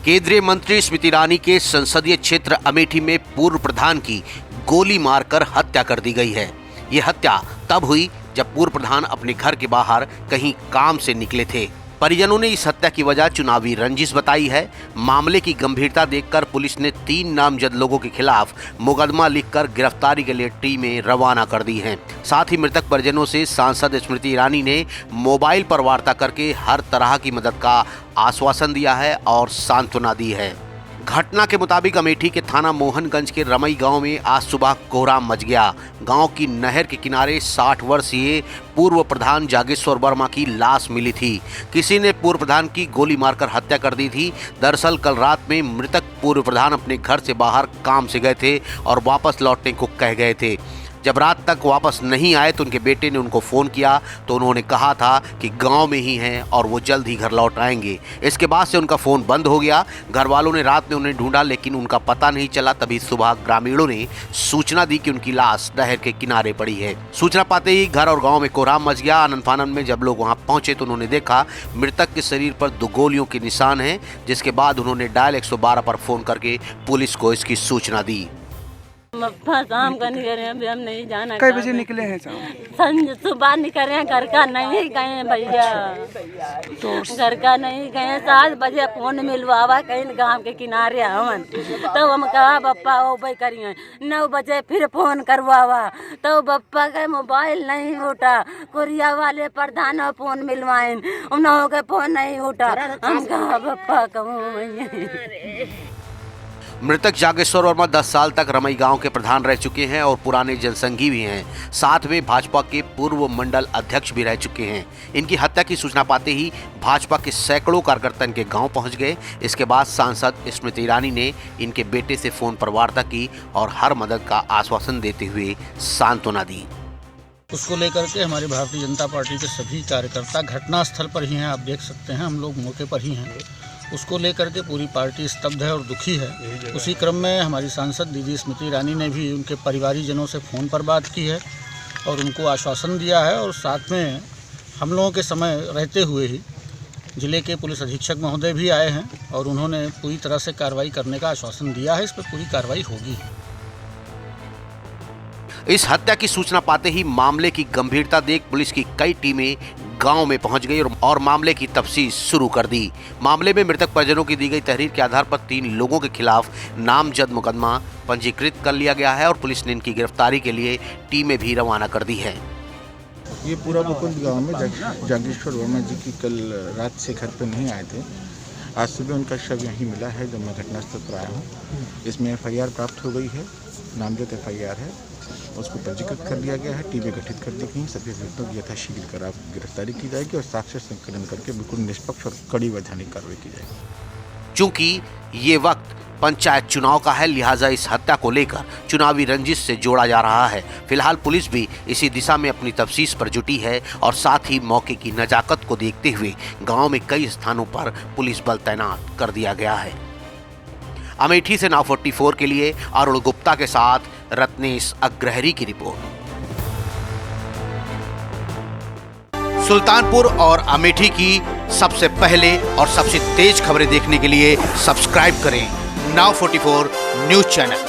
केंद्रीय मंत्री स्मृति ईरानी के संसदीय क्षेत्र अमेठी में पूर्व प्रधान की गोली मारकर हत्या कर दी गई है। ये हत्या तब हुई जब पूर्व प्रधान अपने घर के बाहर कहीं काम से निकले थे। परिजनों ने इस हत्या की वजह चुनावी रंजिश बताई है। मामले की गंभीरता देखकर पुलिस ने 3 नामजद लोगों के खिलाफ मुकदमा लिखकर गिरफ्तारी के लिए टीमें रवाना कर दी हैं। साथ ही मृतक परिजनों से सांसद स्मृति ईरानी ने मोबाइल पर वार्ता करके हर तरह की मदद का आश्वासन दिया है और सांत्वना दी है। घटना के मुताबिक अमेठी के थाना मोहनगंज के रमई गांव में आज सुबह कोहराम मच गया। गांव की नहर के किनारे 60 वर्षीय पूर्व प्रधान जागेश्वर वर्मा की लाश मिली थी। किसी ने पूर्व प्रधान की गोली मारकर हत्या कर दी थी। दरअसल कल रात में मृतक पूर्व प्रधान अपने घर से बाहर काम से गए थे और वापस लौटने को कह गए थे। जब रात तक वापस नहीं आए तो उनके बेटे ने उनको फ़ोन किया तो उन्होंने कहा था कि गांव में ही हैं और वो जल्द ही घर लौट आएंगे। इसके बाद से उनका फ़ोन बंद हो गया। घर वालों ने रात में उन्हें ढूंढा लेकिन उनका पता नहीं चला। तभी सुबह ग्रामीणों ने सूचना दी कि उनकी लाश नहर के किनारे पड़ी है। सूचना पाते ही घर और गाँव में कोहराम मच गया। आनन फानन में जब लोग वहाँ पहुँचे तो उन्होंने देखा मृतक के शरीर पर 2 गोलियों के निशान हैं, जिसके बाद उन्होंने डायल 112 पर फ़ोन करके पुलिस को इसकी सूचना दी। काम का नहीं कर रहे हैं, हम नहीं जाना। कई बजे निकले हैं साहब? सुबह निकल रहे हैं, घर का नहीं गए भैया, तो घर का नहीं गए। 7 बजे फोन मिलवावा कहीं गांव के किनारे हमन, तो हम कहा बप्पा ओ भाई करिए। 9 बजे फिर फोन करवावा तो बप्पा का मोबाइल नहीं उठा। कोरिया वाले प्रधान फोन मिलवाए, उन्होंने के फोन नहीं उठा। हम कहा बप्पा कहूँ। मृतक जागेश्वर वर्मा 10 साल तक रमई गांव के प्रधान रह चुके हैं और पुराने जनसंघी भी हैं। साथ में भाजपा के पूर्व मंडल अध्यक्ष भी रह चुके हैं। इनकी हत्या की सूचना पाते ही भाजपा के सैकड़ों कार्यकर्ता इनके गांव पहुंच गए। इसके बाद सांसद स्मृति ईरानी ने इनके बेटे से फोन पर वार्ता की और हर मदद का आश्वासन देते हुए सांत्वना दी। उसको लेकर के हमारी भारतीय जनता पार्टी के सभी कार्यकर्ता घटनास्थल पर ही हैं। आप देख सकते हैं, हम लोग मौके पर ही हैं। उसको लेकर के पूरी पार्टी स्तब्ध है और दुखी है। उसी क्रम में हमारी सांसद दीदी स्मृति ईरानी ने भी उनके परिवारीजनों से फ़ोन पर बात की है और उनको आश्वासन दिया है। और साथ में हम लोगों के समय रहते हुए ही जिले के पुलिस अधीक्षक महोदय भी आए हैं और उन्होंने पूरी तरह से कार्रवाई करने का आश्वासन दिया है। इस पर पूरी कार्रवाई होगी। इस हत्या की सूचना पाते ही मामले की गंभीरता देख पुलिस की कई टीमें गांव में पहुंच गई और मामले की तफ्तीश शुरू कर दी। मामले में मृतक परिजनों की दी गई तहरीर के आधार पर 3 लोगों के खिलाफ नामजद मुकदमा पंजीकृत कर लिया गया है और पुलिस ने इनकी गिरफ्तारी के लिए टीमें भी रवाना कर दी है। ये पूरा मुकुंद गांव में जागेश्वर वर्मा जी की कल रात से घर पर नहीं आए थे। आज सुबह उनका शव यहीं मिला है जब मैं घटनास्थल पर आया हूँ। इसमें FIR प्राप्त हो गई है, नामजद FIR है, उसको पंजीकृत कर लिया गया है। टीमें गठित कर दी गई। सभी अभियुक्तों की यथाशीघ्र गिरफ्तारी की जाएगी और साक्ष्य संकलन करके बिल्कुल निष्पक्ष और कड़ी वैधानिक कार्रवाई की जाएगी। चूंकि ये वक्त पंचायत चुनाव का है, लिहाजा इस हत्या को लेकर चुनावी रंजिश से जोड़ा जा रहा है। फिलहाल पुलिस भी इसी दिशा में अपनी तफ्तीश पर जुटी है और साथ ही मौके की नजाकत को देखते हुए गांव में कई स्थानों पर पुलिस बल तैनात कर दिया गया है। अमेठी से Now 44 के लिए अरुण गुप्ता के साथ रत्नेश अग्रहरी की रिपोर्ट। सुल्तानपुर और अमेठी की सबसे पहले और सबसे तेज खबरें देखने के लिए सब्सक्राइब करें Now 44 न्यूज चैनल।